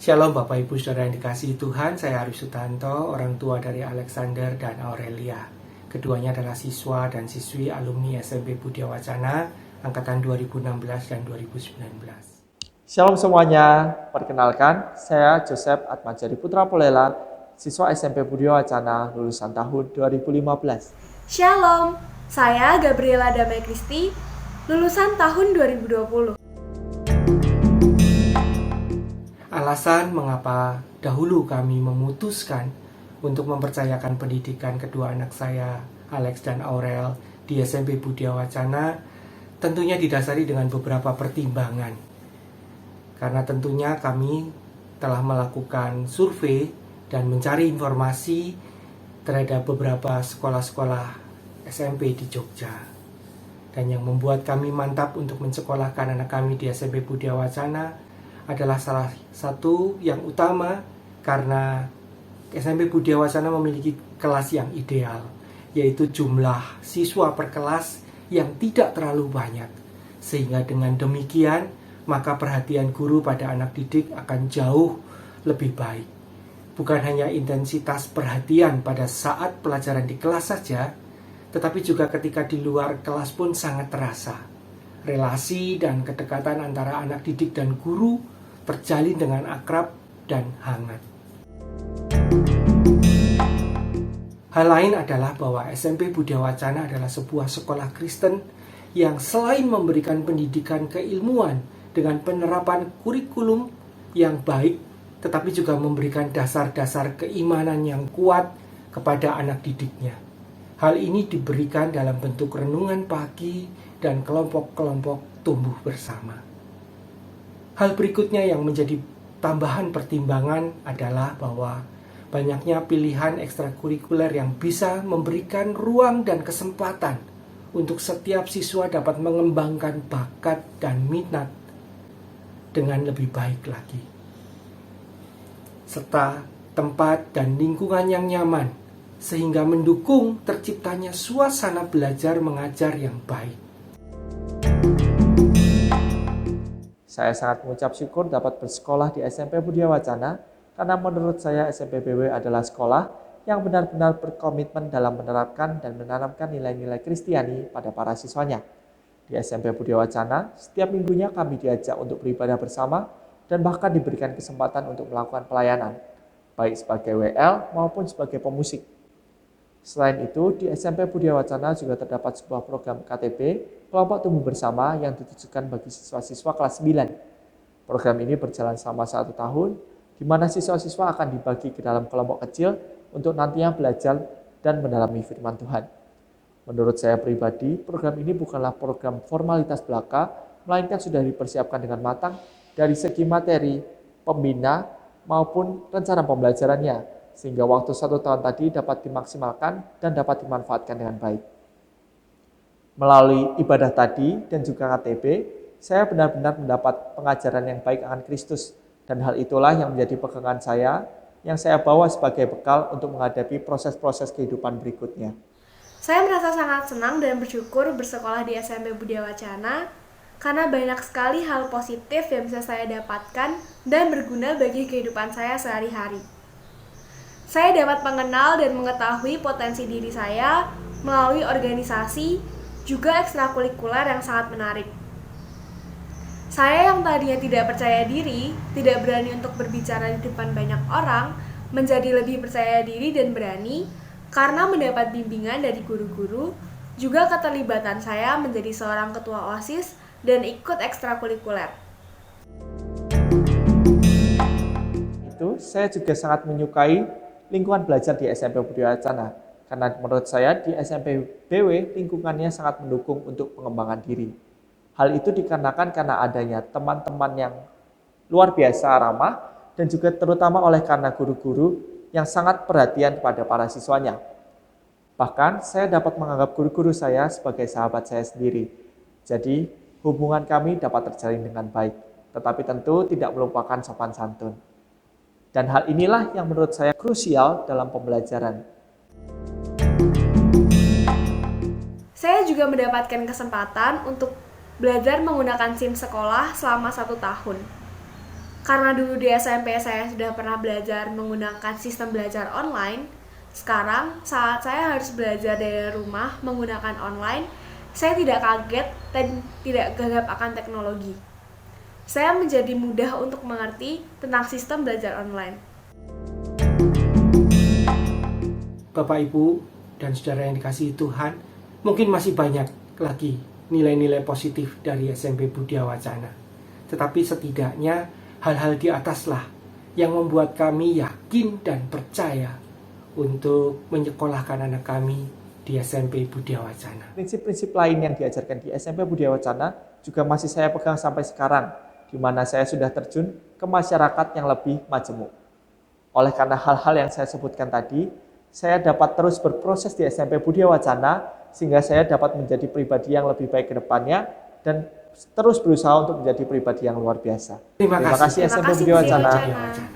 Shalom Bapak Ibu Saudara yang dikasihi Tuhan, saya Arif Sutanto, orang tua dari Alexander dan Aurelia. Keduanya adalah siswa dan siswi alumni SMP Budia Wacana angkatan 2016 dan 2019. Shalom semuanya, perkenalkan saya Joseph Atmajari Putra Polela, siswa SMP Budia Wacana lulusan tahun 2015. Shalom, saya Gabriela Damai Kristi, lulusan tahun 2020. Alasan mengapa dahulu kami memutuskan untuk mempercayakan pendidikan kedua anak saya, Alex dan Aurel, di SMP Budia Wacana, tentunya didasari dengan beberapa pertimbangan. Karena tentunya kami telah melakukan survei dan mencari informasi terhadap beberapa sekolah-sekolah SMP di Jogja. Dan yang membuat kami mantap untuk mensekolahkan anak kami di SMP Budia Wacana adalah salah satu yang utama karena SMP Budia Wacana memiliki kelas yang ideal, yaitu jumlah siswa per kelas yang tidak terlalu banyak. Sehingga dengan demikian, maka perhatian guru pada anak didik akan jauh lebih baik. Bukan hanya intensitas perhatian pada saat pelajaran di kelas saja, tetapi juga ketika di luar kelas pun sangat terasa. Relasi dan kedekatan antara anak didik dan guru terjalin dengan akrab dan hangat. Hal lain adalah bahwa SMP Budia Wacana adalah sebuah sekolah Kristen yang selain memberikan pendidikan keilmuan dengan penerapan kurikulum yang baik, tetapi juga memberikan dasar-dasar keimanan yang kuat kepada anak didiknya. Hal ini diberikan dalam bentuk renungan pagi dan kelompok-kelompok tumbuh bersama. Hal berikutnya yang menjadi tambahan pertimbangan adalah bahwa banyaknya pilihan ekstrakurikuler yang bisa memberikan ruang dan kesempatan untuk setiap siswa dapat mengembangkan bakat dan minat dengan lebih baik lagi. Serta tempat dan lingkungan yang nyaman sehingga mendukung terciptanya suasana belajar mengajar yang baik. Saya sangat mengucap syukur dapat bersekolah di SMP Budia Wacana karena menurut saya SMP BW adalah sekolah yang benar-benar berkomitmen dalam menerapkan dan menanamkan nilai-nilai Kristiani pada para siswanya. Di SMP Budia Wacana, setiap minggunya kami diajak untuk beribadah bersama dan bahkan diberikan kesempatan untuk melakukan pelayanan, baik sebagai WL maupun sebagai pemusik. Selain itu, di SMP Budia Wacana juga terdapat sebuah program KTP, kelompok tumbuh bersama yang ditujukan bagi siswa-siswa kelas 9. Program ini berjalan selama 1 tahun, di mana siswa-siswa akan dibagi ke dalam kelompok kecil untuk nantinya belajar dan mendalami firman Tuhan. Menurut saya pribadi, program ini bukanlah program formalitas belaka, melainkan sudah dipersiapkan dengan matang dari segi materi, pembina, maupun rencana pembelajarannya, sehingga waktu 1 tahun tadi dapat dimaksimalkan dan dapat dimanfaatkan dengan baik. Melalui ibadah tadi dan juga KTP, saya benar-benar mendapat pengajaran yang baik akan Kristus, dan hal itulah yang menjadi pegangan saya, yang saya bawa sebagai bekal untuk menghadapi proses-proses kehidupan berikutnya. Saya merasa sangat senang dan bersyukur bersekolah di SMP Budia Wacana karena banyak sekali hal positif yang bisa saya dapatkan dan berguna bagi kehidupan saya sehari-hari. Saya dapat mengenal dan mengetahui potensi diri saya melalui organisasi, juga ekstrakurikuler yang sangat menarik. Saya yang tadinya tidak percaya diri, tidak berani untuk berbicara di depan banyak orang, menjadi lebih percaya diri dan berani karena mendapat bimbingan dari guru-guru, juga keterlibatan saya menjadi seorang ketua OSIS dan ikut ekstrakurikuler. Itu saya juga sangat menyukai lingkungan belajar di SMP Budia Wacana, karena menurut saya di SMP BW lingkungannya sangat mendukung untuk pengembangan diri. Hal itu dikarenakan karena adanya teman-teman yang luar biasa ramah dan juga terutama oleh karena guru-guru yang sangat perhatian pada para siswanya. Bahkan saya dapat menganggap guru-guru saya sebagai sahabat saya sendiri. Jadi hubungan kami dapat terjalin dengan baik, tetapi tentu tidak melupakan sopan santun. Dan hal inilah yang menurut saya krusial dalam pembelajaran. Saya juga mendapatkan kesempatan untuk belajar menggunakan SIM sekolah selama 1 tahun. Karena dulu di SMP saya sudah pernah belajar menggunakan sistem belajar online, sekarang saat saya harus belajar dari rumah menggunakan online, saya tidak kaget dan tidak gagap akan teknologi. Saya menjadi mudah untuk mengerti tentang sistem belajar online. Bapak, Ibu, dan saudara yang dikasihi Tuhan, mungkin masih banyak lagi nilai-nilai positif dari SMP Budia Wacana. Tetapi setidaknya hal-hal di ataslah yang membuat kami yakin dan percaya untuk menyekolahkan anak kami di SMP Budia Wacana. Prinsip-prinsip lain yang diajarkan di SMP Budia Wacana juga masih saya pegang sampai sekarang, di mana saya sudah terjun ke masyarakat yang lebih majemuk. Oleh karena hal-hal yang saya sebutkan tadi, saya dapat terus berproses di SMP Budia Wacana, sehingga saya dapat menjadi pribadi yang lebih baik ke depannya, dan terus berusaha untuk menjadi pribadi yang luar biasa. Terima kasih SMP Budia Wacana. Wacana.